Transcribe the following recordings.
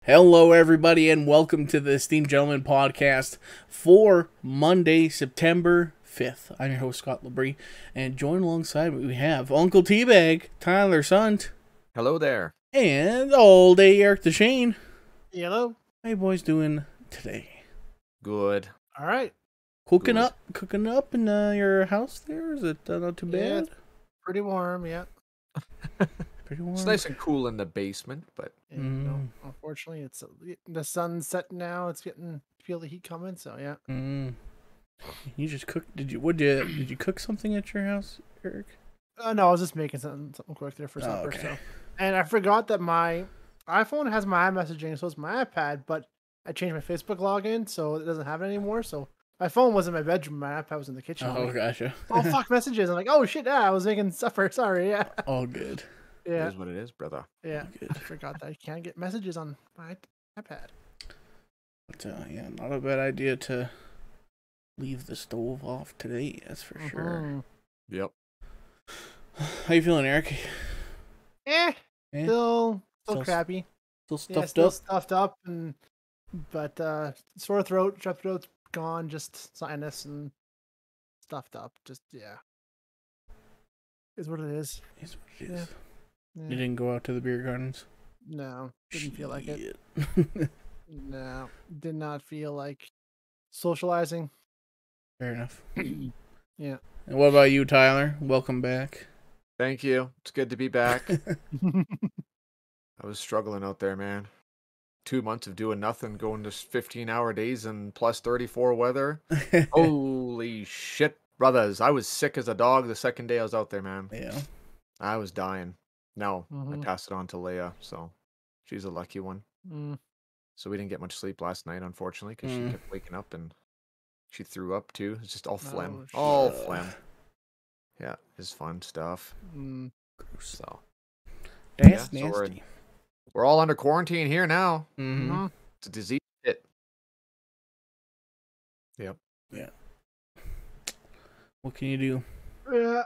Hello, everybody, and welcome to the Esteemed Gentleman podcast for Monday, September 5th. I'm your host, Scott Labrie, and joined alongside me, we have Uncle Teabag, Tyler Sunt, Hello there. and all day Eric DeShane. Hello. How you boys doing today? Good. All right. Cooking up in your house there? Is it not too Yeah, bad? pretty warm, yeah. Pretty warm. It's nice and cool in the basement, but And, unfortunately, it's the sun's setting now. It's getting feel the heat coming. So yeah. You just cooked? Did you cook something at your house, Eric? No, I was just making something quick there for supper. okay. So, and I forgot that my iPhone has my iMessaging, so it's my iPad. But I changed my Facebook login, so it doesn't have it anymore. So my phone was in my bedroom, my iPad was in the kitchen. Oh, gotcha. Oh fuck, messages! I'm like, oh shit, yeah, I was making supper. Sorry, yeah. All good. Yeah. it is what it is, brother. Yeah, Good. I forgot that I can't get messages on my iPad. But yeah, not a bad idea to leave the stove off today, that's for sure. Yep. How you feeling, Eric? Eh, Eh? still Still- crappy. Still Yeah, stuffed still up? stuffed up, but sore throat, strep throat's gone, just sinus and stuffed up. Just yeah, is what it is. Is what it Yeah. is. Yeah. You didn't go out to the beer gardens? No, didn't feel like it. Shit. No, did not feel like socializing. Fair enough. Yeah. And what about you, Tyler? Welcome back. Thank you. It's good to be back. I was struggling out there, man. 2 months of doing nothing, going to 15-hour days and plus 34 weather. Holy shit, brothers. I was sick as a dog the second day I was out there, man. Yeah. I was dying. No, I Mhm. passed it on to Leia, so she's a lucky one. Mm. So we didn't get much sleep last night, unfortunately, because she kept waking up and she threw up too. It's just all phlegm. Oh, All shit. phlegm. Yeah, it's fun stuff. Mm. So That's Yeah, so we're- nasty. we're all under quarantine here now. Mm-hmm. Mhm. It's a disease hit. Yep. What can you do? Yeah.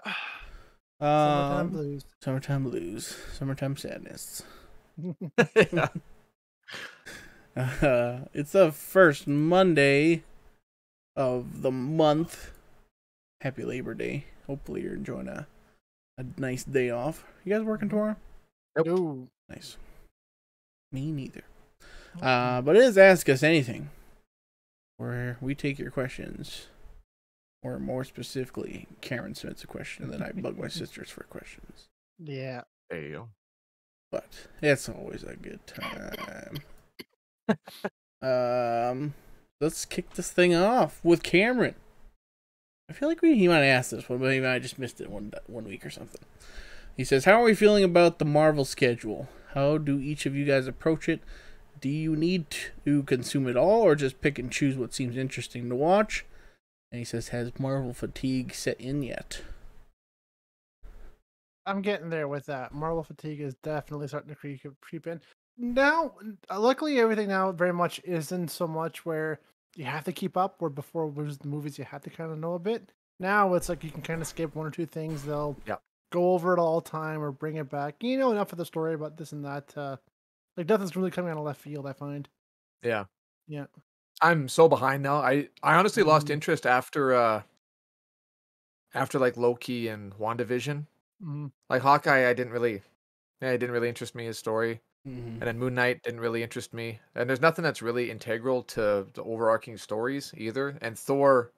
Summertime blues. Summertime blues. Summertime sadness. Yeah. It's the first Monday of the month. Happy Labor Day. Hopefully you're enjoying a nice day off. You guys working tomorrow? Nope. No. Nice. Me neither. But it is Ask Us Anything, where we take your questions. Or more specifically, Karen submits a question, and then I bug my sisters for questions. Yeah. There you go. But it's always a good time. Let's kick this thing off with Cameron. I feel like he might have asked this one, but maybe I just missed it one week or something. He says, "How are we feeling about the Marvel schedule? How do each of you guys approach it? Do you need to consume it all, or just pick and choose what seems interesting to watch?" And he says, "Has Marvel fatigue set in yet?" I'm getting there with that. Marvel fatigue is definitely starting to creep in. Now, luckily, everything now very much isn't so much where you have to keep up, where before was the movies you had to kind of know a bit. Now it's like you can kind of skip one or two things. They'll go over it all the time or bring it back. You know enough of the story about this and that. Like nothing's really coming out of left field, I find. Yeah. Yeah. I'm so behind now. I honestly lost Mhm. interest after like Loki and WandaVision. Mm-hmm. Like Hawkeye, it didn't really interest me, his story. Mm-hmm. And then Moon Knight didn't really interest me. And there's nothing that's really integral to the overarching stories either. And Thor,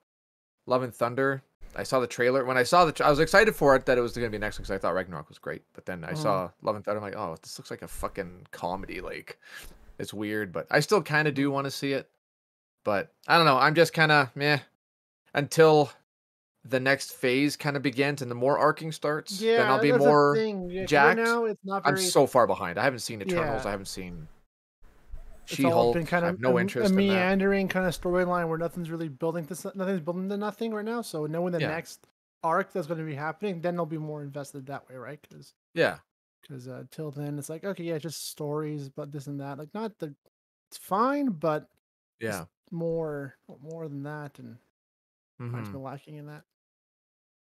Love and Thunder, I saw the trailer. When I saw I was excited for it that it was going to be next because I thought Ragnarok was great. But then I saw Love and Thunder, I'm like, oh, this looks like a fucking comedy. Like, it's weird. But I still kind of do want to see it. But I don't know. I'm just kind of meh until the next phase kind of begins and the more arcing starts. Yeah, Then I'll be that's the more thing. Yeah, 'cause jacked. Right now, it's not I'm very. so far behind. I haven't seen Eternals. Yeah. I haven't seen It's all She-Hulk. been kind I of have no interest a in that. meandering kind of storyline where nothing's building to nothing right now. So knowing the Yeah. next arc that's going to be happening, then they'll be more invested that way, right? Yeah. Because till then it's like, okay, yeah, just stories, but this and that. Like not the, it's fine, but Yeah. more than that, and mine's Mhm. been lacking in that.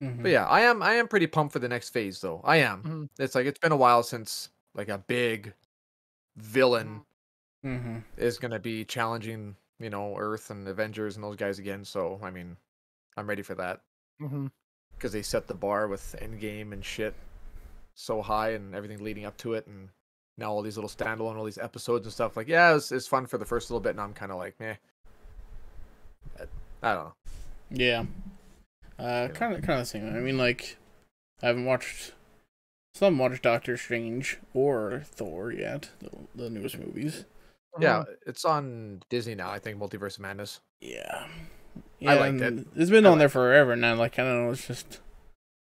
Mm-hmm. But yeah, I am pretty pumped for the next phase though. I am. Mhm. It's like it's been a while since like a big villain is going to be challenging, you know, Earth and Avengers and those guys again. So, I mean, I'm ready for that. Because they set the bar with Endgame and shit so high and everything leading up to it. And now all these little standalone, all these episodes and stuff. Like, yeah, it's fun for the first little bit. And I'm kind of like, meh. I don't know. Yeah. Kind of the same. I mean, like, I haven't watched Doctor Strange or Thor yet, the newest movies. Yeah, it's on Disney now, I think, Multiverse of Madness. Yeah. I liked it. It's been on there forever now. Like, I don't know, it's just...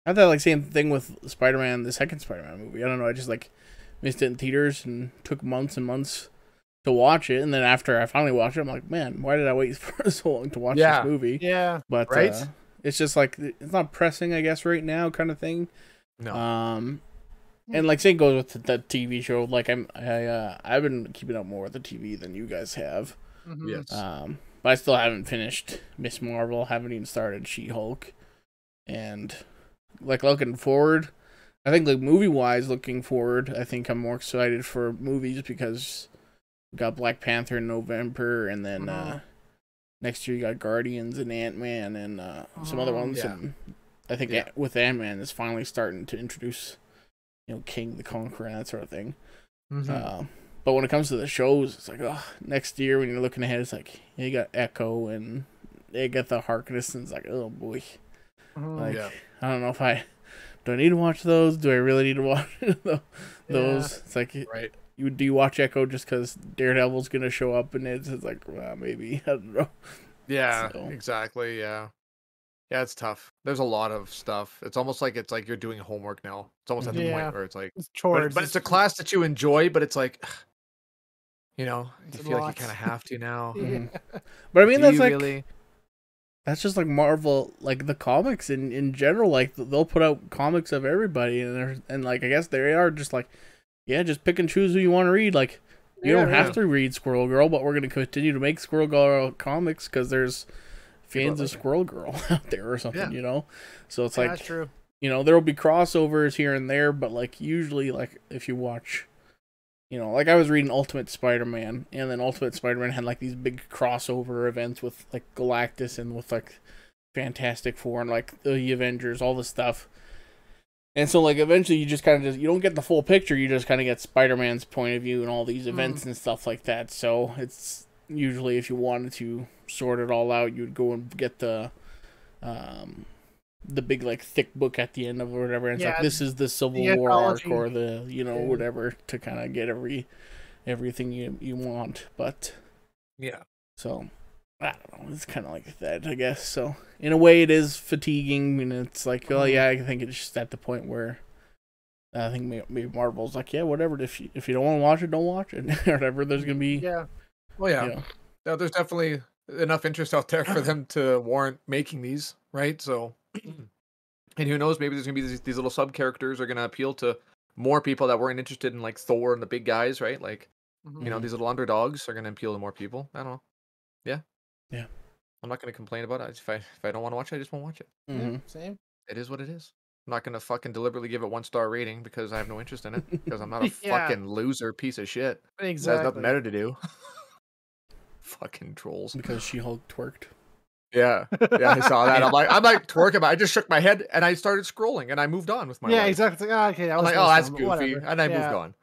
I thought, like, same thing with Spider-Man, the second Spider-Man movie. I don't know, I just, like, missed it in theaters and took months and months to watch it. And then after I finally watched it, I'm like, man, why did I wait for so long to watch this movie? Yeah. But, right? It's just, like, it's not pressing, I guess, right now kind of thing. No. And like same goes with the TV show. Like I've been keeping up more with the TV than you guys have. Yes. But I still haven't finished Miss Marvel. Haven't even started She-Hulk. And like looking forward, I think like movie wise, looking forward, I think I'm more excited for movies because we got Black Panther in November, and then next year you got Guardians and Ant-Man and some other ones. Yeah. And I think with Ant-Man is finally starting to introduce, you know, King the Conqueror and that sort of thing. But when it comes to the shows, it's like, oh, next year when you're looking ahead, it's like, yeah, you got Echo and you got the Harkness, and it's like, oh boy. Like, I don't know if do I need to watch those? Do I really need to watch those? Yeah. It's like, right. Do you watch Echo just because Daredevil's going to show up in it? It's like, well, maybe. I don't know. Yeah, exactly. Yeah. Yeah, it's tough. There's a lot of stuff. It's almost like you're doing homework now. It's almost at the point where it's like, it's chores. But it's a class that you enjoy, but it's like, you know, you feel like you kind of have to now. But I mean, that's like, really? That's just like Marvel, like the comics in general. Like they'll put out comics of everybody, and like I guess they are just like, yeah, just pick and choose who you want to read. Like you don't have to read Squirrel Girl, but we're gonna continue to make Squirrel Girl comics because there's fans of Squirrel Girl out there or something, you know. So it's like, that's true. You know, there will be crossovers here and there, but like usually, like if you watch, you know, like I was reading Ultimate Spider-Man, and then Ultimate Spider-Man had like these big crossover events with like Galactus and with like Fantastic Four and like the Avengers, all this stuff. And so like eventually you just kind of you don't get the full picture, you just kind of get Spider-Man's point of view and all these events and stuff like that. So it's usually if you wanted to sort it all out, you'd go and get the big like thick book at the end of or whatever, and it's like this is the Civil War arc or the, you know, whatever, to kind of get everything you want. But so I don't know, it's kind of like that, I guess. So in a way it is fatiguing, and it's like, oh yeah, I think it's just at the point where I think maybe Marvel's like, yeah, whatever, if you don't want to watch it, don't watch it or whatever. There's gonna be no, there's definitely enough interest out there for them to warrant making these, right? So and who knows, maybe there's gonna be these little sub characters are gonna appeal to more people that weren't interested in like Thor and the big guys, right? Like, you know, these little underdogs are gonna appeal to more people. I don't know. Yeah. I'm not gonna complain about it. If I don't want to watch it, I just won't watch it. Same. It is what it is. I'm not gonna fucking deliberately give it 1-star rating because I have no interest in it, because I'm not a fucking loser piece of shit. Exactly. There's nothing better to do. Fucking trolls. Because She-Hulk twerked. Yeah, I saw that. I'm like twerking, but I just shook my head and I started scrolling and I moved on with my life. Exactly. Okay, I'm like, oh, that's goofy, and I moved on.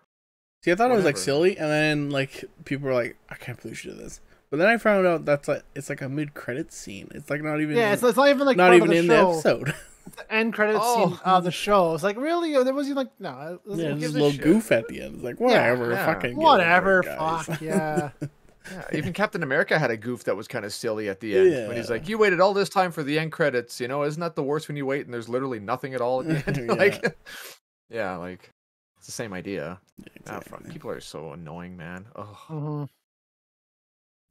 See, I thought it was like silly, and then like people were like, I can't believe she did this. But then I found out that's like it's like a mid-credits scene. It's like not even it's not even like not part even of the in show. the episode. It's the end credits scene of the show. It's like, really? There was like, no. There's a little goof at the end. It's like, whatever, fucking whatever, fuck, yeah. Yeah, even Captain America had a goof that was kind of silly at the end. When he's like, you waited all this time for the end credits, you know, isn't that the worst when you wait and there's literally nothing at all at the end? Like, like, it's the same idea. Exactly. People are so annoying, man. Oh.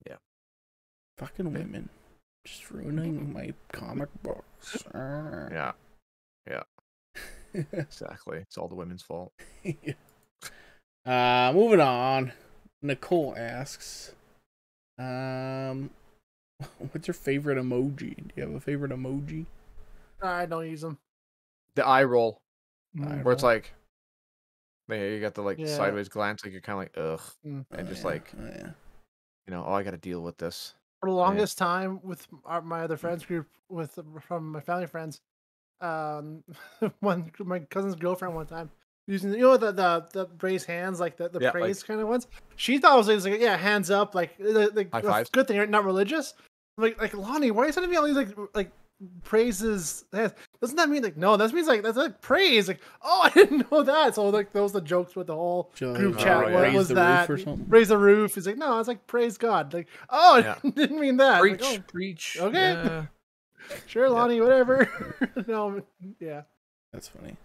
Yeah. Fucking women. Just ruining my comic books. Yeah. Exactly. It's all the women's fault. Moving on. Nicole asks, what's your favorite emoji? Do you have a favorite emoji? I don't use them. The eye roll. Where it's like, You got the like Yeah. sideways glance, like you're kind of like ugh, Mm. and just yeah. like Oh, yeah. oh, I got to deal with this. For the longest time with my other friends group, from my family friends, one my cousin's girlfriend one time using the raised hands, like the Yeah, praise like kind of ones. She thought it was like, yeah, hands up, like high a fives. good thing, right? Not religious. Like Lonnie, why are you sending me all these like praises? Doesn't that mean like no? That means like that's like praise. Like oh, I didn't know that. So like those the jokes with the whole group chat. yeah. What was Raise the that? roof or something? Raise the roof. He's like no, it's like praise God. Like oh, Yeah. I didn't mean that. Preach, Like, oh, preach. okay. Yeah. sure, Lonnie, whatever. No, yeah. That's funny.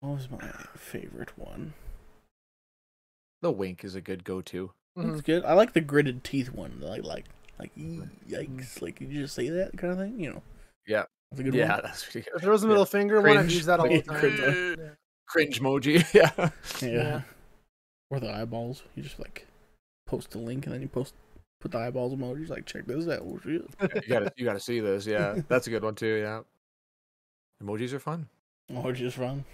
What was my favorite one? The wink is a good go-to. That's good. I like the gritted teeth one. Like yikes! Like, did you just say that kind of thing? You know. Yeah. That's a good Yeah, one. that's pretty good. If there was a middle finger one, I'd use that all the time. Cringe. Yeah. Cringe emoji. Yeah. Yeah. Or the eyeballs. You just like post a link and then you put the eyeballs emojis. Like, check this out. Oh, shit. You gotta see this. Yeah, that's a good one too. Yeah. Emojis are fun. Emojis are fun.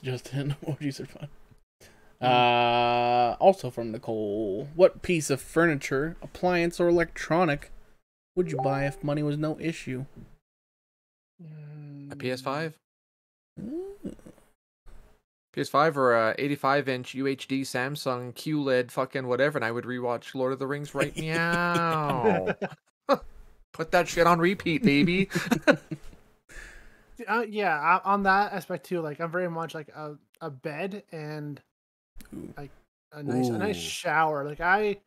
Just in emojis are fun. Also from Nicole, what piece of furniture, appliance, or electronic would you buy if money was no issue? A PS5? Ooh. PS5 or a 85-inch UHD Samsung QLED fucking whatever, and I would rewatch Lord of the Rings right now. Put that shit on repeat, baby. Yeah, on that aspect too. Like I'm very much like a bed and Ooh. like a nice Ooh. shower. Like I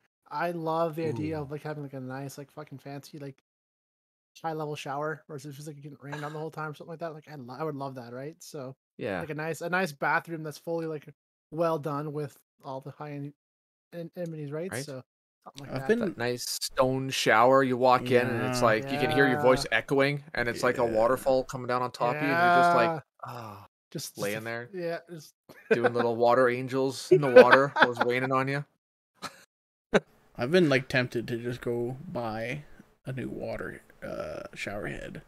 love the idea of like having like a nice like fucking fancy like high level shower versus just like you getting rained on the whole time or something like that. Like I would love that, right? So Yeah. like a nice bathroom that's fully like well done with all the high end amenities, right? Right. So something like I've that. been That nice stone shower. You walk in and it's Yeah. like you can hear your voice Yeah. echoing, and it's like a Yeah. waterfall coming down on top of you, and you're just like, ah, just laying there. Yeah, just doing little water angels in the water while it's raining on you. I've been like tempted to just go buy a new water shower head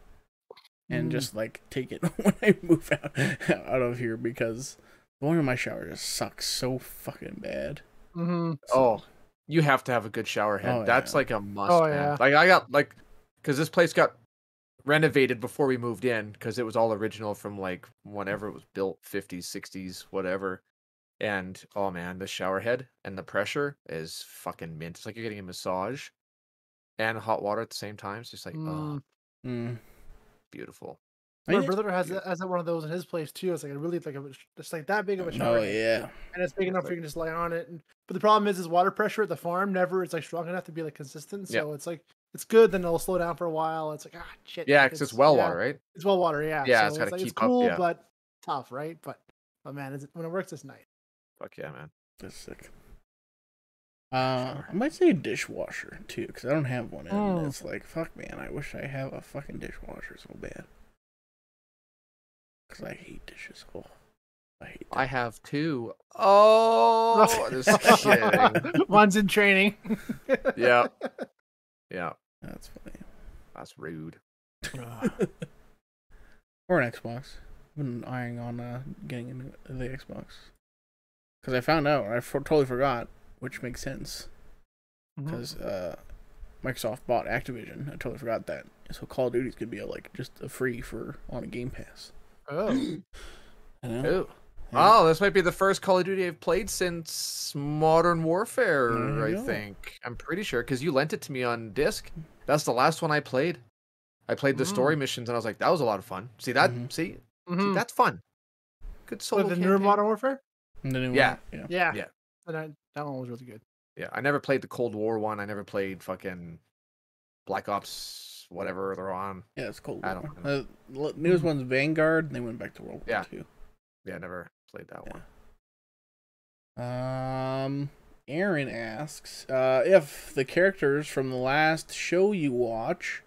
and just like take it when I move out of here, because the one in my shower just sucks so fucking bad. Mm-hmm. Oh, you have to have a good shower head. Oh, That's yeah. like a must, Oh, man. yeah. Like I got like, because this place got renovated before we moved in, because it was all original from like whenever it was built, 50s, 60s, whatever. And oh man, the shower head and the pressure is fucking mint. It's like you're getting a massage and hot water at the same time. It's just like, oh, beautiful. My I- brother has one of those in his place too. It's like a really like it's like that big of a shower. Oh head. yeah. And it's big enough where you can just lay on it. But the problem is water pressure at the farm never is like strong enough to be like consistent. So it's like it's good, then it'll slow down for a while. It's like shit. Yeah, like, because it's well yeah, water, right? It's well water, yeah. Yeah, so it's gotta like, keep it's up, cool, yeah. but tough, right? But man, when it works, it's nice. Fuck yeah, man. That's sick. I might say dishwasher too, because I don't have one. And it's like, fuck, man, I wish I have a fucking dishwasher so bad. Because I hate dishes. Oh, I hate them. I have two. Oh, just kidding. One's in training. Yeah. Yeah. That's funny. That's rude. Or an Xbox. I've been eyeing on getting into the Xbox. Because I found out, I totally forgot, which makes sense. Because Microsoft bought Activision. I totally forgot that. So Call of Duty's could be just a free on a Game Pass. Oh. I know. Ooh. Oh, this might be the first Call of Duty I've played since Modern Warfare, There you I go. think. I'm pretty sure, because you lent it to me on disc. That's the last one I played. I played the story missions, and I was like, that was a lot of fun. See that? See, that's fun. Good solo The newer campaign. Modern Warfare? And the new Yeah. one. Yeah. Yeah. That one was really good. Yeah, I never played the Cold War one. I never played fucking Black Ops, whatever they're on. Yeah, it's cool. I don't The newest one's Vanguard, and they went back to World War II. Yeah, I never played that one. Aaron asks, if the characters from the last show you watch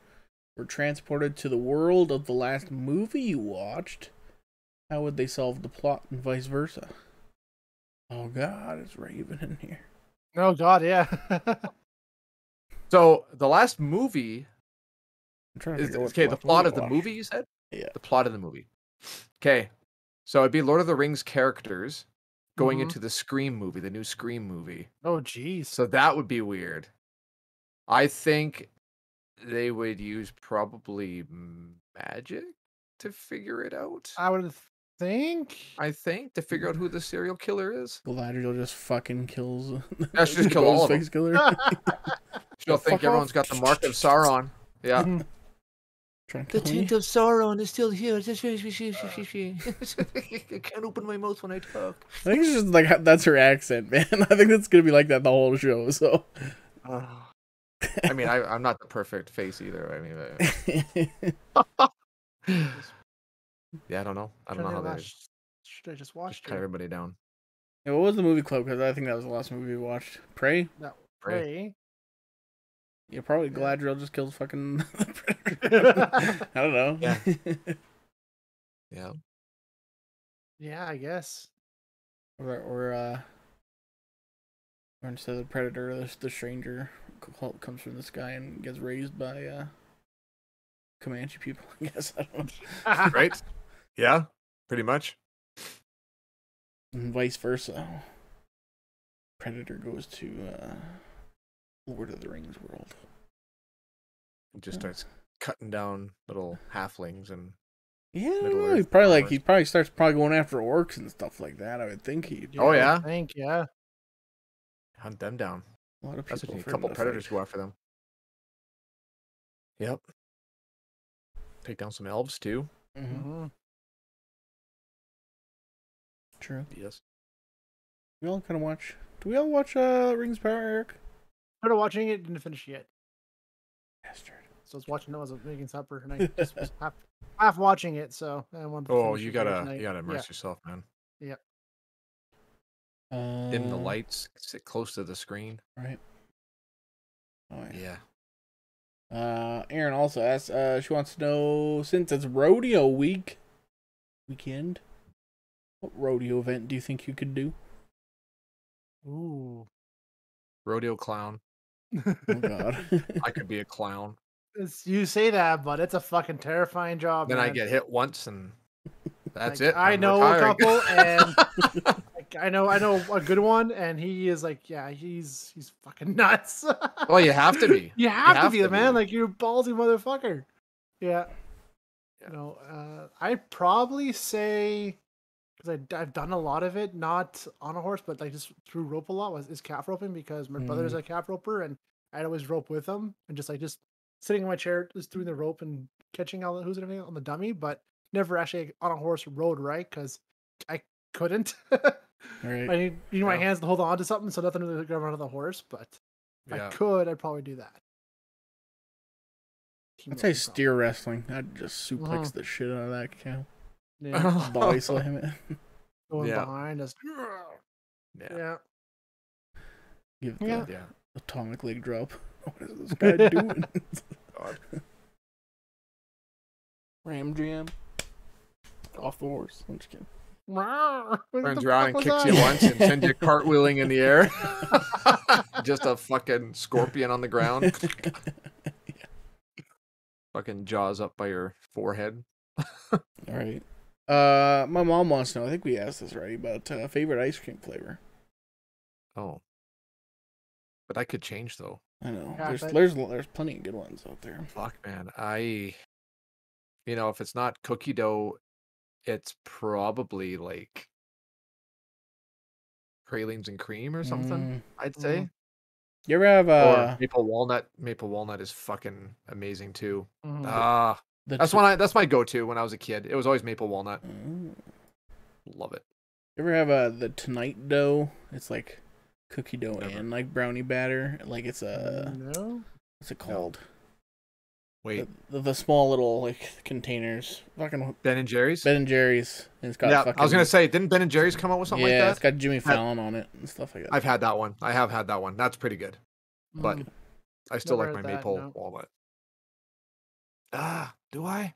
were transported to the world of the last movie you watched, how would they solve the plot and vice versa? Oh God, it's Raven in here. Oh God, yeah. So the last movie I'm trying to is figure out okay. The what plot movie of the watched. movie, you said? Yeah. The plot of the movie. Okay. So it'd be Lord of the Rings characters going Mhm. into the Scream movie, the new Scream movie. Oh, jeez. So that would be weird. I think they would use probably magic to figure it out. I would think. I think to figure out who the serial killer is. Galadriel just fucking kills. Yeah, she just kill all of them. Ghostface killer. She'll think Fuck everyone's off. got the mark of Sauron. Yeah. Mhm. Trying to kill me. of Sauron is still here. I can't open my mouth when I talk. I think it's just like that's her accent, man. I think that's gonna be like that the whole show. So. I mean, I'm not the perfect face either. I mean, yeah, I don't know. I don't know how they Should I just watch cut everybody down. Yeah, what was the movie club? Because I think that was the last movie we watched. Prey? No, Prey. Prey. Yeah, probably Galadriel just kills fucking the Predator. I don't know. Yeah. Yeah. Yeah, I guess. or instead of the Predator, the stranger comes from the sky and gets raised by Comanche people, I guess. I don't know. Right? Yeah, pretty much. And vice versa. Predator goes to Lord of the Rings world. He just starts cutting down little halflings and Yeah, I don't Middle know. Earth He probably farmers. starts going after orcs and stuff like that. I would think he. Oh, yeah? I think, yeah. hunt them down. A lot of That's people. what you need. A for him couple to predators fight. go after them. Yep. Take down some elves too. Mhm. True. Yes. We all kind of watch. Do we all watch Rings of Power, Eric? Started watching it, didn't finish yet. Bastard. So I was watching it as I was making supper, and I just was half watching it. So I wanted to Oh, finish you it here gotta tonight. immerse yourself, man. Yeah. Dim the lights. Sit close to the screen. Right. Oh yeah. Yeah. Aaron also asks. She wants to know, since it's rodeo weekend, what rodeo event do you think you could do? Ooh. Rodeo clown. Oh God. I could be a clown. You say that, but it's a fucking terrifying job. Then I man. get hit once and that's Like, it. I I'm know retiring. a couple, and like, I know a good one, and he is like, yeah, he's fucking nuts. Well, you have to be. You have to be the man. Like, you're a ballsy motherfucker. Yeah. Yeah. No, I'd probably say, because I've done a lot of it, not on a horse, but like just through rope a lot, is calf roping, because my brother's a calf roper, and I'd always rope with him, and just sitting in my chair, just doing the rope and catching all the who's and everything on the dummy, but never actually on a horse rode right, because I couldn't. Right. I need my Yeah. hands to hold on to something, so nothing really grab onto the horse, but if I Yeah. could, I'd probably do that. I'd say steer wrestling. I'd just suplex the shit out of that cow. Yeah, Body slam it. going Yeah. behind us. Yeah. Yeah. Give the Yeah. Yeah. atomic leg drop. What is this guy doing? God. Ram jam. Off the horse. I'm just kidding. Turns around and kicks you once and sends you cartwheeling in the air. Just a fucking scorpion on the ground. Fucking jaws up by your forehead. All right. My mom wants to know. I think we asked this already about favorite ice cream flavor. Oh. But I could change though. I know. Yeah, There's plenty of good ones out there. Fuck, man. If it's not cookie dough, it's probably like pralines and cream or something, I'd say. You ever have Or maple walnut. Maple walnut is fucking amazing too. Mhm. That's my go-to when I was a kid. It was always maple walnut. Love it. You ever have the Tonight dough? It's like cookie dough Never. and like brownie batter. Like it's No. what's it called? Wait, The small little like containers. Fucking Ben and Jerry's? Ben and Jerry's. And it's got Yeah, fucking, I was gonna say, didn't Ben and Jerry's come out with something yeah, like it's that? got Jimmy Fallon on it and stuff like that. I've had that one. I have had that one. That's pretty good. But Mm. I still Never like my had that, maple no. walnut. Do I?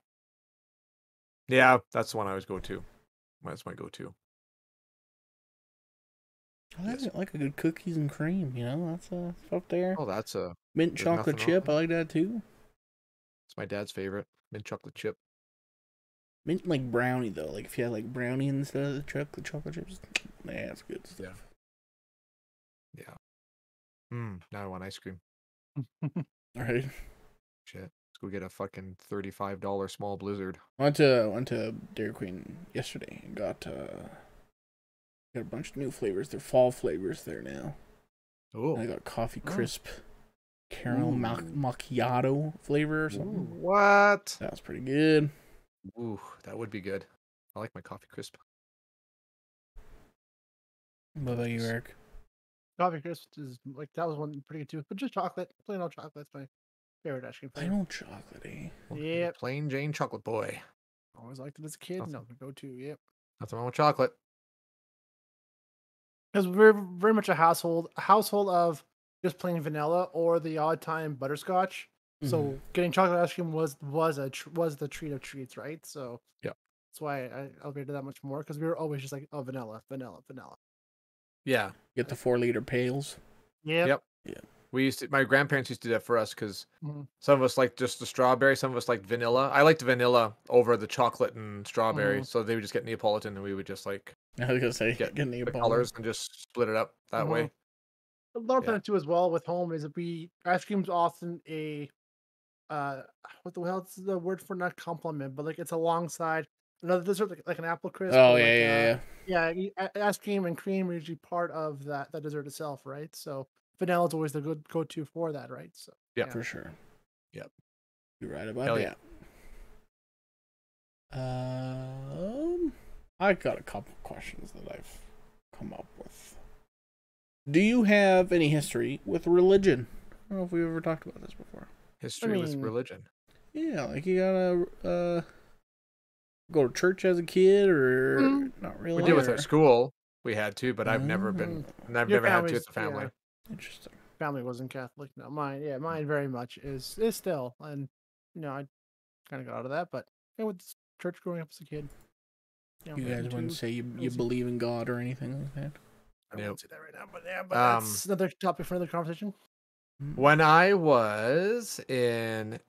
Yeah, that's the one I always go to. That's my go-to. I Yes. like a good cookies and cream. You know, that's up there. Oh, that's Mint there's chocolate nothing chip. I wrong. like that too. It's my dad's favorite. Mint chocolate chip. Mint like brownie though. Like if you had like brownie instead of the chocolate chips, yeah, that's good stuff. Yeah. Now I want ice cream. All right. Shit. Let's go get a fucking $35 small blizzard. I went to Dairy Queen yesterday and got a bunch of new flavors. They're fall flavors there now. Oh. I got coffee crisp, caramel macchiato flavor or something. What? That was pretty good. Ooh, that would be good. I like my coffee crisp. What about you, Eric? Coffee crisp is like that was one pretty good too, but just chocolate, plain old chocolate. That's my favorite ice cream flavor. Plain old chocolate, eh? Yep. Plain Jane chocolate boy. Always liked it as a kid. No, go to. Yep. Nothing wrong with chocolate. Because we're very much a household of just plain vanilla or the odd time butterscotch. So getting chocolate ice cream was the treat of treats, right? So yeah, that's why I elevated that much more because we were always just like, oh, vanilla. Yeah, get the 4-liter pails. Yep. Yeah. My grandparents used to do that for us because some of us liked just the strawberry, some of us liked vanilla. I liked vanilla over the chocolate and strawberry, so they would just get Neapolitan and we would just like I was gonna say get the Neapolitan colors and just split it up that way. A lot of times too as well with home is that ice cream's often a what the hell's the word for not compliment, but like it's alongside another dessert like an apple crisp. Oh or yeah. Ice cream and cream are usually part of that dessert itself, right? So vanilla is always the good go-to for that, right? So yeah, for sure. Yep, you're right about that. I got a couple questions that I've come up with. Do you have any history with religion? I don't know if we've ever talked about this before. History with religion. Yeah, like you gotta go to church as a kid, or not really. We did with our school. We had to, but I've never been. I've never had to as a family. Yeah. Interesting. Family wasn't Catholic. No, mine very much is still, and I kind of got out of that, but with church growing up as a kid. You guys wouldn't say you believe in God or anything like that? I won't say that right now, but that's another topic for another conversation. When I was in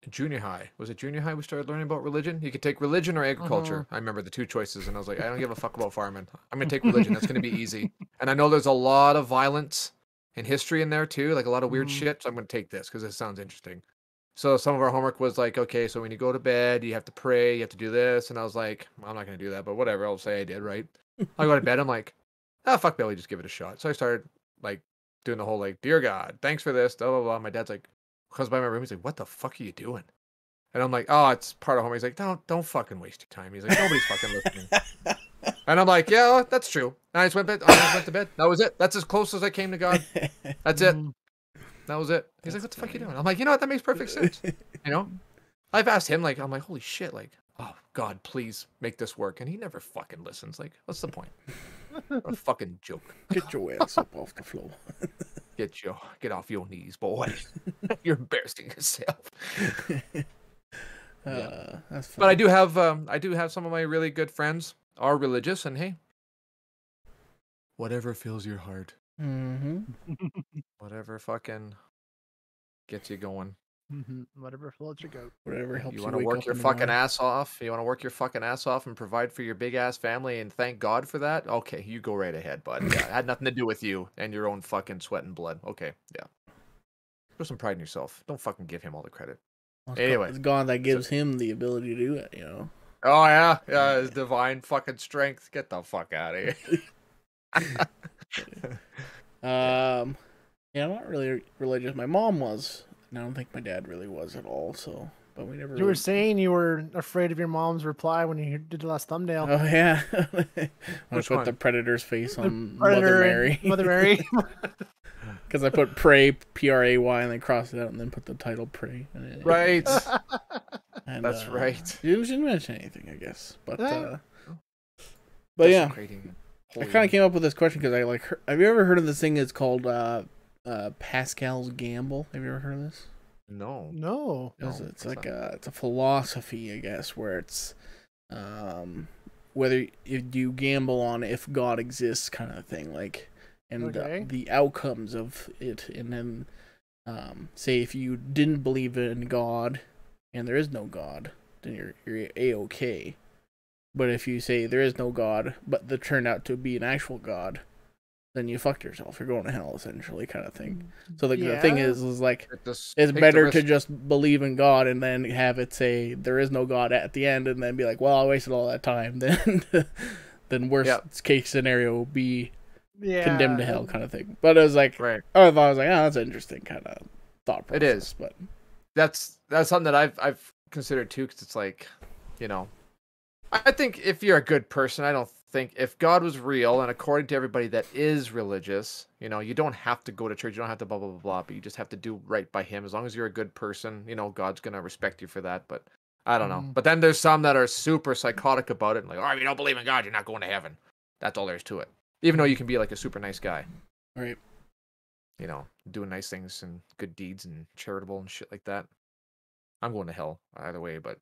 junior high, was it junior high we started learning about religion? You could take religion or agriculture. I remember the two choices, and I was like, I don't give a fuck about farming. I'm gonna take religion. That's gonna be easy. And I know there's a lot of violence and history in there too, like a lot of weird shit. So I'm gonna take this because it sounds interesting. So some of our homework was like, okay, so when you go to bed, you have to pray, you have to do this, and I was like, I'm not gonna do that, but whatever. I'll say I did, right? I go to bed. I'm like, fuck Billy, just give it a shot. So I started like doing the whole like, dear God, thanks for this, blah blah blah. My dad's like, comes by my room, he's like, what the fuck are you doing? And I'm like, oh, it's part of homework. He's like, don't fucking waste your time. He's like, nobody's fucking listening. And I'm like, yeah, that's true. And I just went to bed. That was it. That's as close as I came to God. That's it. That was it. He's like, what the fuck are you doing? I'm like, you know what? That makes perfect sense. I've asked him, like, I'm like, holy shit, like, oh God, please make this work. And he never fucking listens. Like, what's the point? A fucking joke. Get your ass up off the floor. Get off your knees, boy. You're embarrassing yourself. That's funny. But I do have some of my really good friends are religious, and hey, whatever fills your heart. Whatever fucking gets you going. Whatever floats your goat. Whatever helps you want to work your fucking ass off. You want to work your fucking ass off and provide for your big ass family and thank God for that. Okay, you go right ahead, bud. Yeah, it had nothing to do with you and your own fucking sweat and blood. Okay, yeah. Show some pride in yourself. Don't fucking give him all the credit. Anyway, it's God that gives him the ability to do it. Oh yeah, his divine fucking strength. Get the fuck out of here. Yeah, I'm not really religious. My mom was, and I don't think my dad really was at all. So, but we never. You were saying you were afraid of your mom's reply when you did the last thumbnail. Oh yeah, I put the Predator's face on Mother Mary. Mother Mary. Because I put pray, P-R-A-Y, and then crossed it out, and then put the title pray. Right. And, that's right. You didn't mention anything, I guess, but yeah. I kind of came up with this question because I have you ever heard of this thing? It's called Pascal's Gamble. Have you ever heard of this? No. It's like it's a philosophy, I guess, where it's whether you gamble on if God exists, kind of thing, like, and the outcomes of it, and then say if you didn't believe in God and there is no God, then you're A-okay. But if you say there is no God, but there turned out to be an actual God, then you fucked yourself. You're going to hell, essentially, kind of thing. So the thing is like, it's better to just believe in God and then have it say there is no God at the end, and then be like, well, I wasted all that time. Then worst case scenario will be condemned to hell, kind of thing. But it was like, I was like, oh, that's an interesting kind of thought process. It is, but that's something that I've considered too, because it's like, you know, I think if you're a good person, I don't think if God was real, and according to everybody that is religious, you know, you don't have to go to church, you don't have to blah, blah, blah, blah, but you just have to do right by him. As long as you're a good person, you know, God's going to respect you for that. But I don't know. But then there's some that are super psychotic about it. And like, oh, if you don't believe in God, you're not going to heaven. That's all there is to it. Even though you can be like a super nice guy. Right. You know, doing nice things and good deeds and charitable and shit like that. I'm going to hell either way, but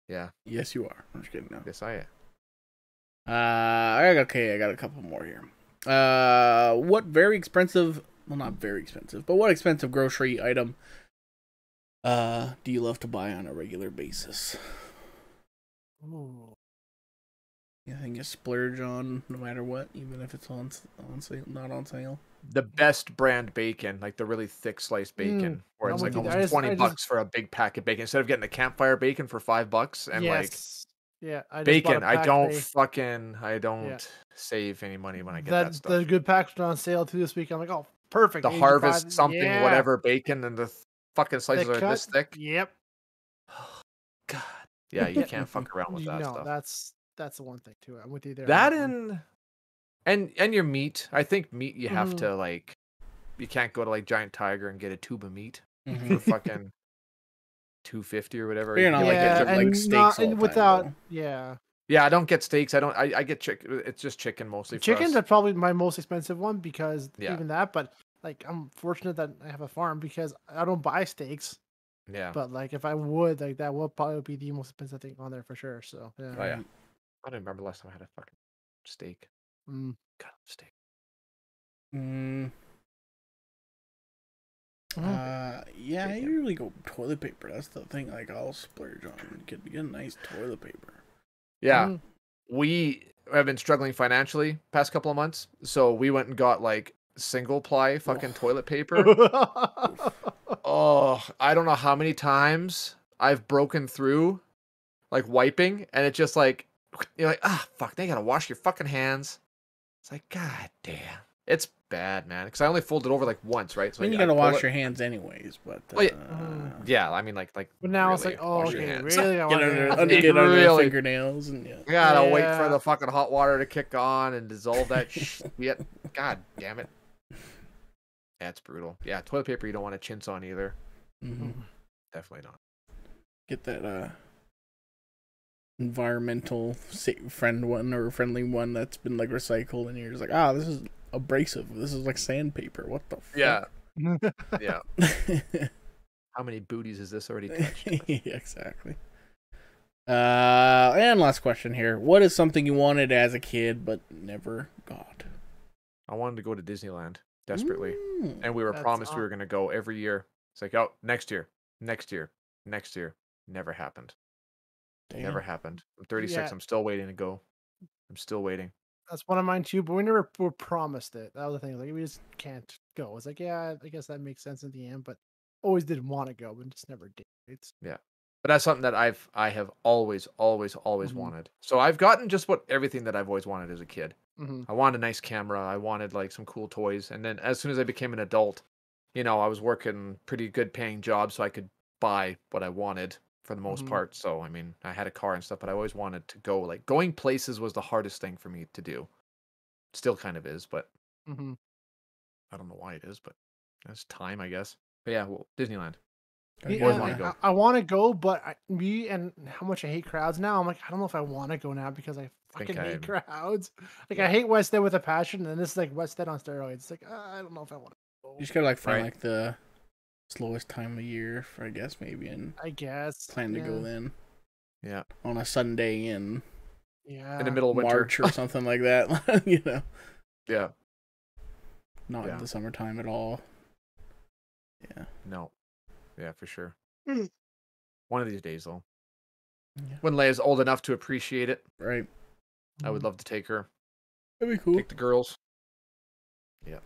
yeah. Yes, you are. I'm just kidding. No. Yes, I am. I got a couple more here. What very expensive, well, not very expensive, but what expensive grocery item do you love to buy on a regular basis? Ooh. Anything you splurge on, no matter what, even if it's on sale, not on sale? The best brand bacon, like the really thick sliced bacon, where it's like almost $20 for a big pack of bacon instead of getting the campfire bacon for $5. And like, bacon, I don't save any money when I get that stuff. The good package on sale too this week. I'm like, oh, perfect. The Harvest something whatever bacon, and the fucking slices are this thick. Yep. God. Yeah, you can't fuck around with that stuff. That's the one thing too. I'm with you there. That and your meat. I think meat you have to like, you can't go to like Giant Tiger and get a tube of meat for fucking $2.50 or whatever. You're not like steaks all the time, Yeah, I don't get steaks. I get chicken. It's just chicken mostly. Chickens are probably my most expensive one because even that. But like, I'm fortunate that I have a farm because I don't buy steaks. Yeah. But like, if I would, like, that would probably be the most expensive thing on there for sure. So yeah. Oh yeah. I don't remember last time I had a fucking steak. God, steak. Yeah, I usually go toilet paper. That's the thing. Like, I'll splurge on get a nice toilet paper. Yeah, we have been struggling financially past couple of months, so we went and got like single ply fucking toilet paper. Oh, I don't know how many times I've broken through, like wiping, and it's just like, you're like, fuck, they gotta wash your fucking hands. It's like, god damn, it's bad, man. Because I only folded over like once, right? So I mean, you gotta wash your hands anyways, but yeah, I mean, like. But now really, it's like, oh, okay, really? Get under the fingernails and you gotta wait for the fucking hot water to kick on and dissolve that shit. God damn it. Yeah, it's brutal. Yeah, toilet paper you don't want to chintz on either. Definitely not. Get that environmental friendly one that's been like recycled, and you're just like, this is abrasive. This is like sandpaper. What the fuck? Yeah. How many booties has this already touched? Yeah, exactly. And last question here. What is something you wanted as a kid but never got? I wanted to go to Disneyland desperately. And we were promised we were going to go every year. It's like, oh, next year. Never happened. Damn. Never happened. I'm 36. I'm still waiting to go. I'm still waiting. That's one of mine too, but we never were promised it. That was the thing. Like, we just can't go. It's like, yeah, I guess that makes sense in the end, but always did want to go, but just never did. Yeah. But that's something that I have always wanted. So I've gotten just about everything that I've always wanted as a kid. I wanted a nice camera. I wanted like some cool toys. And then as soon as I became an adult, you know, I was working pretty good paying jobs, so I could buy what I wanted for the most part. So, I mean, I had a car and stuff, but I always wanted to go. Like, going places was the hardest thing for me to do. Still kind of is, but I don't know why it is, but it's time, I guess. But yeah, well, Disneyland. I want to go, but and how much I hate crowds now. I'm like, I don't know if I want to go now because I fucking hate crowds. Like, I hate West End with a passion, and this is like West End on steroids. It's like, I don't know if I want to go. You just gotta like find like the slowest time of year for, I guess, maybe, and plan to go then. Yeah, on a Sunday in the middle of March or something like that. You know. Yeah. Not in the summertime at all. Yeah. No. Yeah, for sure. One of these days, though. Yeah. When Leia's old enough to appreciate it, Right. I would love to take her. That'd be cool. Take the girls. Yeah.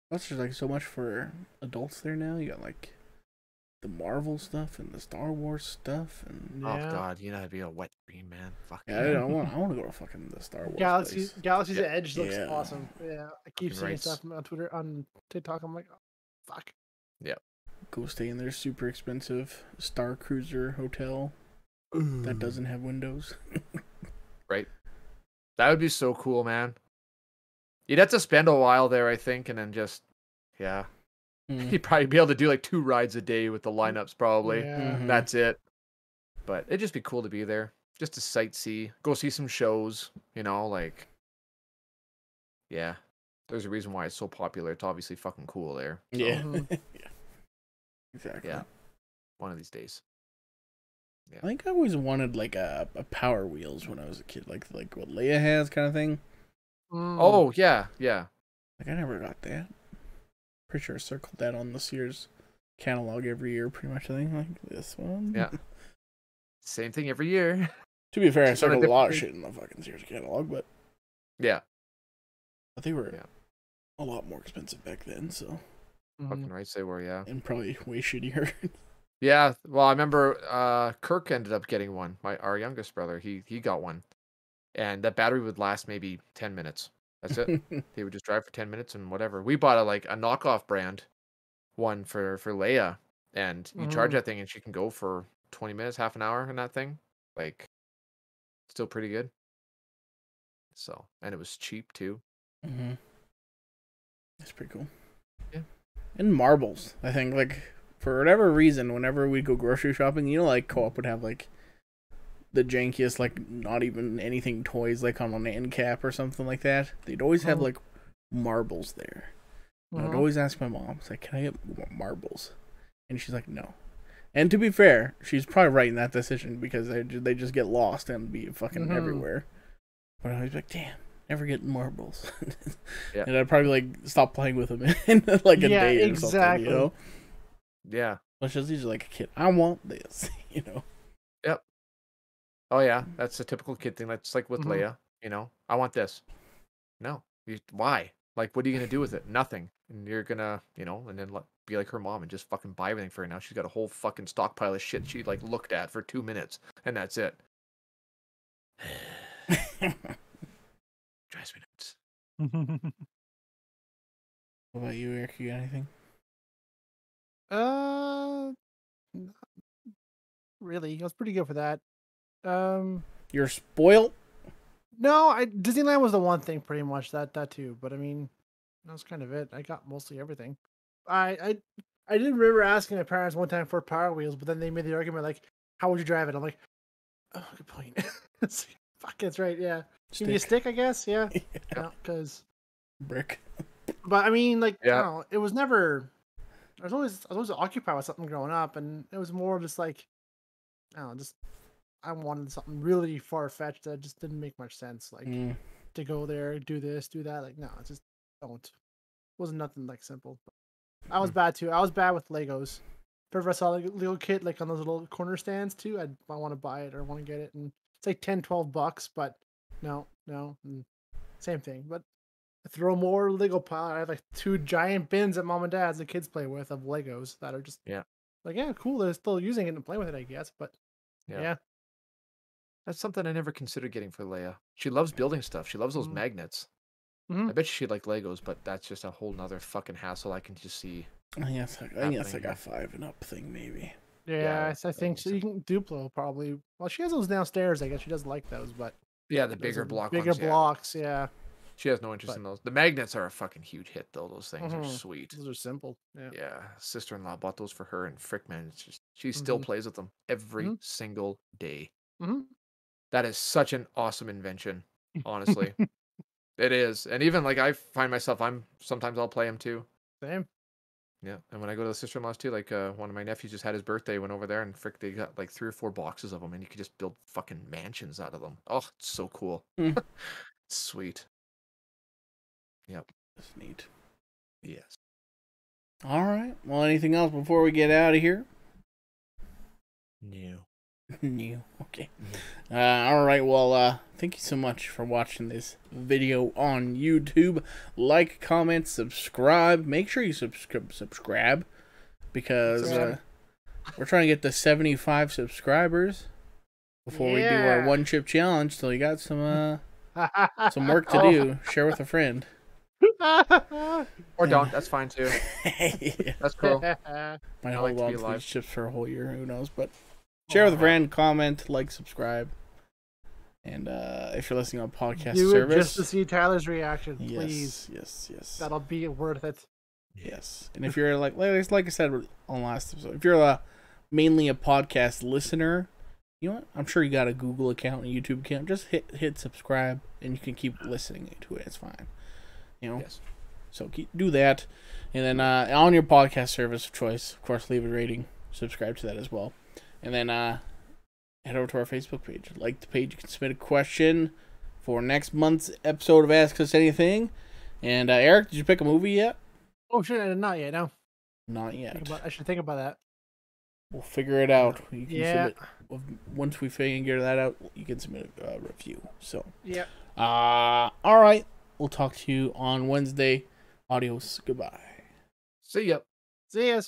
Plus, there's like so much for adults there now. You got like the Marvel stuff and the Star Wars stuff, and Oh God, you know, I'd be a wet dream, man. Fuck. yeah, I want to go to fucking the Star Wars place. Galaxy's Yeah. Edge looks Yeah. awesome. Yeah, I keep Fucking seeing rights. stuff on Twitter, on TikTok. I'm like, oh, fuck. Go stay in their super expensive Star Cruiser hotel that doesn't have windows. Right. That would be so cool, man. You'd have to spend a while there, I think, and then just, yeah. Mm. You'd probably be able to do like 2 rides a day with the lineups, probably. Yeah. Mhm. That's it. But it'd just be cool to be there, just to sightsee, go see some shows, you know, like, yeah. There's a reason why it's so popular. It's obviously fucking cool there. So, Yeah. Mhm. Yeah. Exactly. Yeah. One of these days. I think I always wanted like a Power Wheels when I was a kid, like what Leia has, kind of thing. Mm. Oh, yeah, yeah. Like I never got that. Pretty sure I circled that on the Sears catalog every year, pretty much. I think like this one. Yeah. Same thing every year. To be fair, I Just on a circled a lot of different shit in the fucking Sears catalog, but Yeah. they were Yeah. a lot more expensive back then. So Fucking rights they were, yeah. and probably way shittier. Yeah, well, I remember Kirk ended up getting one. Our youngest brother, he got one. And that battery would last maybe 10 minutes. That's it. He would just drive for 10 minutes and whatever. We bought a knockoff brand one for Leia, and you charge that thing and she can go for 20 minutes, half an hour in that thing. Like, still pretty good. So, and it was cheap too. Mm-hmm. That's pretty cool. Yeah. And marbles, I think, like for whatever reason, whenever we go grocery shopping, you know, like Co-op would have like the jankiest, like not even anything toys, like on an end cap or something like that. They'd always have like marbles there. And I'd always ask my mom, it's like, "Can I get marbles?" And she's like, "No." And to be fair, she's probably right in that decision because they just get lost and be fucking everywhere. But I was like, "Damn, never getting marbles." Yeah. And I'd probably like stop playing with them in like a day or something, you know? Yeah. It's just these are like a kid. I want this, you know? Yep. Oh yeah, that's a typical kid thing. That's like with Leia, you know. I want this. No. Why? Like, what are you gonna do with it? Nothing. And you're gonna, you know, and then be like her mom and just fucking buy everything for her. Now she's got a whole fucking stockpile of shit she like looked at for 2 minutes, and that's it. Drives me nuts. What about you, Eric? You got anything? Not really. I was pretty good for that. You're spoiled? No, Disneyland was the one thing pretty much that too. But I mean, that was kind of it. I got mostly everything. I did remember asking my parents one time for Power Wheels, but then they made the argument like, "How would you drive it?" I'm like, "Oh, good point." Fuck, that's right. Yeah, give me a stick, I guess. Yeah, because brick. But I mean, like, I Yeah. don't know, it was never. I was always occupied with something growing up, and it was more of just like, I don't know, just I wanted something really far fetched that just didn't make much sense. Like to go there, do this, do that. Like, no, it just don't. It wasn't nothing like simple. But I was bad too. I was bad with Legos. If ever I saw like a little kid like on those little corner stands too, I want to buy it or want to get it, and it's like $10-12, but no, and same thing. But I throw more Lego pile. I have like 2 giant bins at mom and dad's the kids play with of Legos that are just like, yeah, cool. They're still using it and playing with it, I guess. But yeah. That's something I never considered getting for Leia. She loves building stuff. She loves those magnets. I bet she'd like Legos, but that's just a whole nother fucking hassle I can just see. I guess like a 5 and up thing, maybe. Yeah, I think so. You can Duplo probably. Well, she has those downstairs. I guess she does like those, but Yeah, the bigger block bigger ones, blocks. Yeah, She has no interest in those. The magnets are a fucking huge hit, though. Those things are sweet. those are simple. Yeah. Yeah, sister-in-law bought those for her, and frick, man, it's just she still plays with them every single day. That is such an awesome invention, honestly. It is, and even like I find myself, sometimes I'll play them too. Same. Yeah, and when I go to the sister-in-law's too, like one of my nephews just had his birthday, went over there, and frick, they got like 3 or 4 boxes of them, and you could just build fucking mansions out of them. Oh, it's so cool. Sweet. Yep. That's neat. Yes. All right. Well, anything else before we get out of here? No. New. Okay. All right. Well, thank you so much for watching this video on YouTube. Like, comment, subscribe. Make sure you subscribe because we're trying to get to 75 subscribers before we do our one chip challenge. So you got some work to do. Share with a friend. Or don't. That's fine too. Yeah. That's cool. Might hold on to these chips for a whole year. Who knows? But share with a friend. Comment, like, subscribe. And if you're listening on podcast do service, it just to see Tyler's reaction, please. Yes. That'll be worth it. Yes. And if you're like I said on last episode, if you're mainly a podcast listener, you know what? I'm sure you got a Google account, a YouTube account. Just hit subscribe, and you can keep listening to it. It's fine. You know. Yes. So do that, and then on your podcast service of choice, of course, leave a rating, subscribe to that as well, and then head over to our Facebook page. Like the page, you can submit a question for next month's episode of Ask Us Anything. And Eric, did you pick a movie yet? Oh shit, not yet. No. Not yet. I should think about that. We'll figure it out. You can Yeah. submit, once we figure that out, you can submit a review. So. Yeah. All right. We'll talk to you on Wednesday. Adios. Goodbye. See ya. See ya.